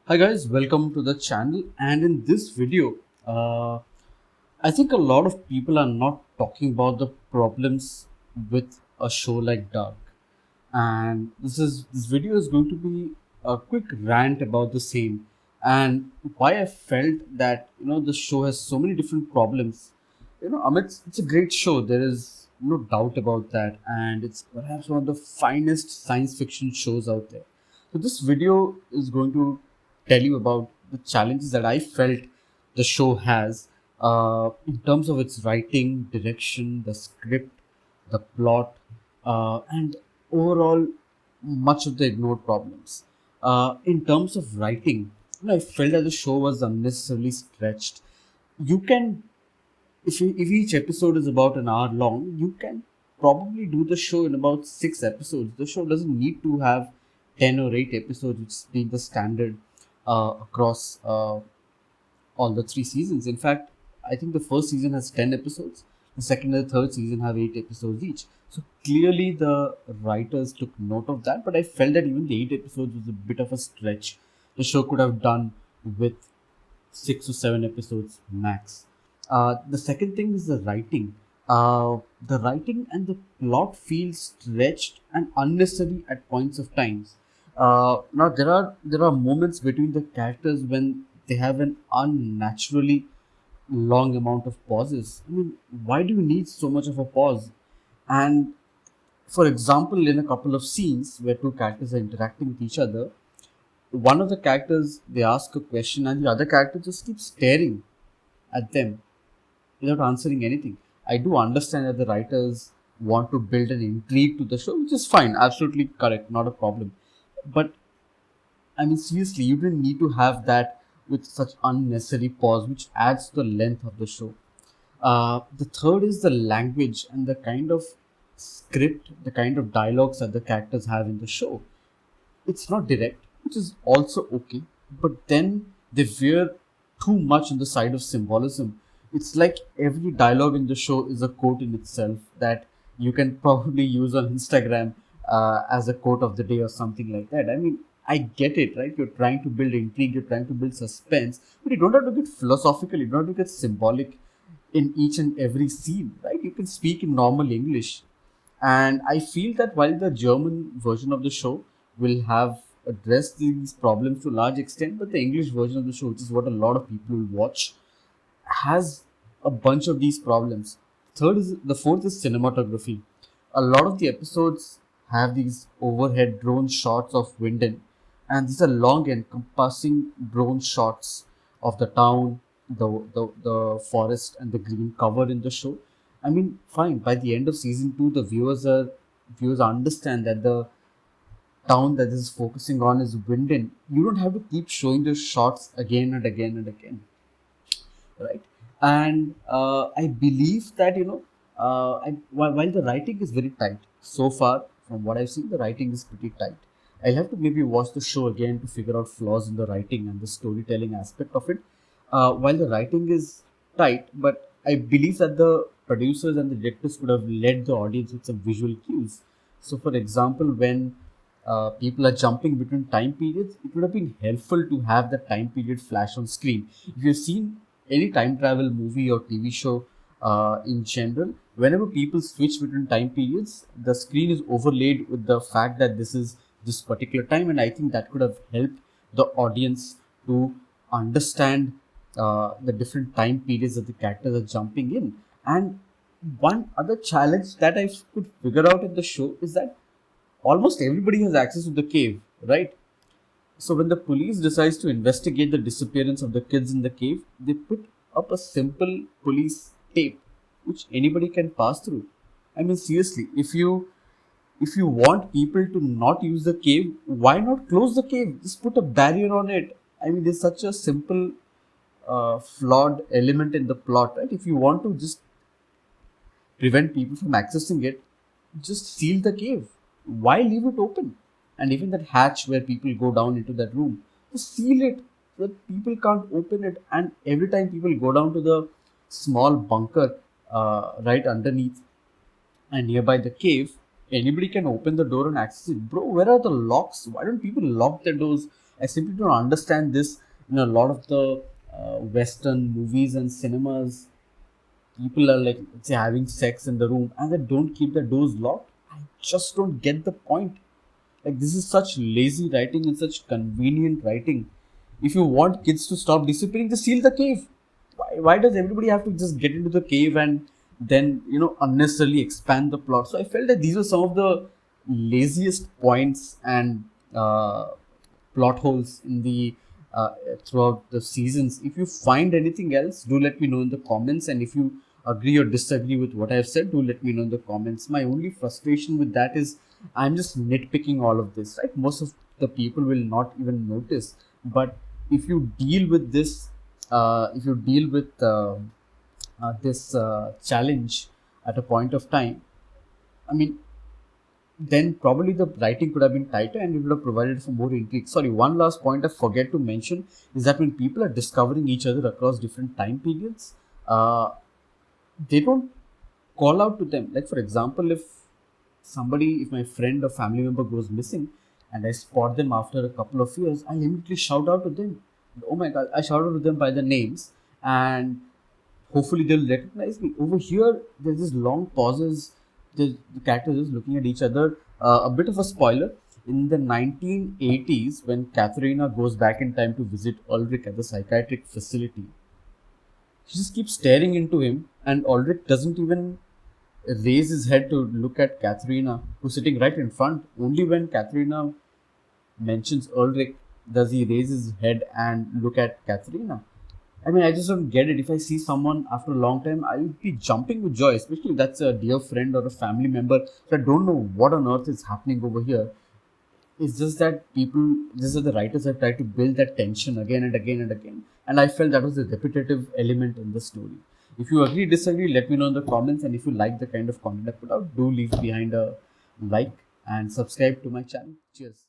Hi guys, welcome to the channel. And in this video, uh, I think a lot of people are not talking about the problems with a show like Dark. And this video is going to be a quick rant about the same and why I felt that the show has so many different problems. Amit, it's a great show. There is no doubt about that, and it's perhaps one of the finest science fiction shows out there. So this video is going to tell you about the challenges that I felt the show has in terms of its writing, direction, the script, the plot, and overall much of the ignored problems. In terms of writing, I felt that the show was unnecessarily stretched. You can, if each episode is about an hour long, you can probably do the show in about 6 episodes. The show doesn't need to have 10 or 8 episodes, which is being the standard across all the 3 seasons. In fact, I think the first season has 10 episodes, the second and the third season have 8 episodes each. So clearly, the writers took note of that, but I felt that even the 8 episodes was a bit of a stretch. The show could have done with 6 or 7 episodes max. The second thing is the writing. The writing and the plot feel stretched and unnecessary at points of times. Now there are moments between the characters when they have an unnaturally long amount of pauses. I mean, why do you need so much of a pause? And for example, in a couple of scenes where two characters are interacting with each other, one of the characters they ask a question and the other character just keeps staring at them without answering anything. I do understand that the writers want to build an intrigue to the show, which is fine, absolutely correct, not a problem. But I mean, seriously, you didn't need to have that with such unnecessary pause, which adds to the length of the show. The third is the language and the kind of script, the kind of dialogues that the characters have in the show. It's not direct, which is also okay, but then they veer too much on the side of symbolism. It's like every dialogue in the show is a quote in itself that you can probably use on Instagram as a quote of the day or something like that. I mean, I get it, right? You're trying to build intrigue, you're trying to build suspense, but you don't have to get philosophical, you don't have to get symbolic in each and every scene, right? You can speak in normal English. And I feel that while the German version of the show will have addressed these problems to a large extent, but the English version of the show, which is what a lot of people will watch, has a bunch of these problems. The fourth is cinematography. A lot of the episodes have these overhead drone shots of Winden, and these are long encompassing drone shots of the town, the forest, and the green cover in the show. I mean, fine. By the end of season two, the viewers understand that the town that this is focusing on is Winden. You don't have to keep showing those shots again and again and again, right? And I believe that while the writing is very tight so far, from what I've seen, the writing is pretty tight. I'll have to maybe watch the show again to figure out flaws in the writing and the storytelling aspect of it. While the writing is tight, but I believe that the producers and the directors could have led the audience with some visual cues. So, for example, when people are jumping between time periods, it would have been helpful to have the time period flash on screen. If you've seen any time travel movie or TV show in general, whenever people switch between time periods, the screen is overlaid with the fact that this is this particular time, and I think that could have helped the audience to understand the different time periods that the characters are jumping in. And one other challenge that I could figure out in the show is that almost everybody has access to the cave, right? So when the police decides to investigate the disappearance of the kids in the cave, they put up a simple police tape which anybody can pass through. I mean, seriously, if you want people to not use the cave, why not close the cave? Just put a barrier on it. I mean, there's such a simple, flawed element in the plot, right? If you want to just prevent people from accessing it, just seal the cave. Why leave it open? And even that hatch where people go down into that room, just seal it so that people can't open it. And every time people go down to the small bunker right underneath and nearby the cave, anybody can open the door and access it. Bro, where are the locks? Why don't people lock their doors I simply don't understand this. In a lot of the Western movies and cinemas, people are like, say, having sex in the room and they don't keep the doors locked. I just don't get the point. Like, this is such lazy writing and such convenient writing. If you want kids to stop disappearing, just seal the cave. Why does everybody have to just get into the cave and then, unnecessarily expand the plot? So I felt that these were some of the laziest points and plot holes in the throughout the seasons. If you find anything else, do let me know in the comments. And if you agree or disagree with what I have said, do let me know in the comments. My only frustration with that is I'm just nitpicking all of this, right? Most of the people will not even notice. But if you deal with this, if you deal with this challenge at a point of time, I mean, then probably the writing could have been tighter and it would have provided for more intrigue. Sorry, one last point I forget to mention is that when people are discovering each other across different time periods, they don't call out to them. Like, for example, if my friend or family member goes missing and I spot them after a couple of years, I immediately shout out to them. Oh my God, I shout out to them by the names, and hopefully they'll recognize me. Over here, there's this long pauses. The characters just looking at each other. A bit of a spoiler. In the 1980s, when Katharina goes back in time to visit Ulrich at the psychiatric facility, she just keeps staring into him, and Ulrich doesn't even raise his head to look at Katharina, who's sitting right in front. Only when Katharina mentions Ulrich does he raise his head and look at Katharina. I mean, I just don't get it. If I see someone after a long time, I'll be jumping with joy, especially if that's a dear friend or a family member. So I don't know what on earth is happening over here. It's just that the writers have tried to build that tension again and again and again. And I felt that was a repetitive element in the story. If you agree, disagree, let me know in the comments. And if you like the kind of content I put out, do leave behind a like and subscribe to my channel. Cheers.